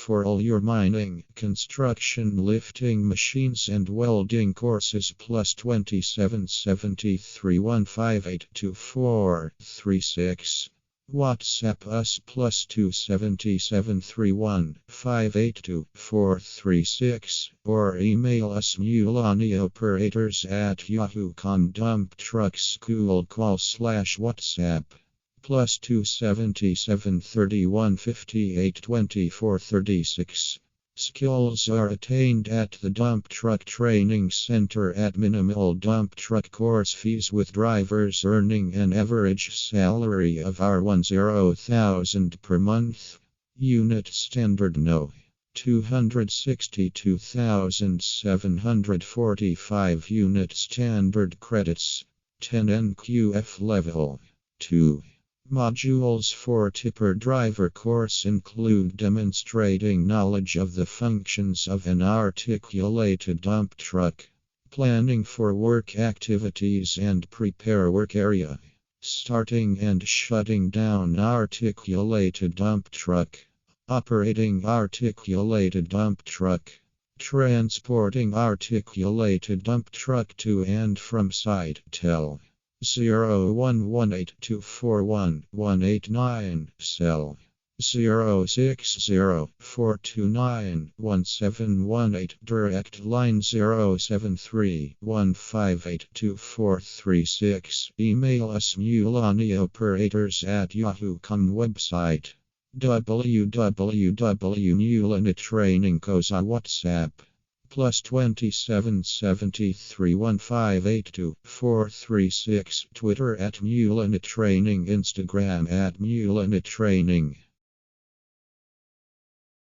for all your mining, construction, lifting machines and welding courses. Plus 27 73 158 2436. WhatsApp us plus 277 31 582 436 or email us mulonioperators@yahoo.com. Dump truck school call /WhatsApp plus 277 31 58 24 36. Skills are attained at the Dump Truck Training Center at minimal dump truck course fees, with drivers earning an average salary of R10,000 per month. Unit standard no. 262,745 unit standard credits. 10 NQF level. 2. Modules for tipper driver course include demonstrating knowledge of the functions of an articulated dump truck, planning for work activities and prepare work area, starting and shutting down articulated dump truck, operating articulated dump truck, transporting articulated dump truck to and from site. Tel 0118241189, cell 060-429-1718, direct line 073-158-2436. Email us mulonioperators@yahoo.com. Website www.mulonitraining.co. WhatsApp plus 27 73 158 436. Twitter @mulonitraining. Instagram @mulonitraining.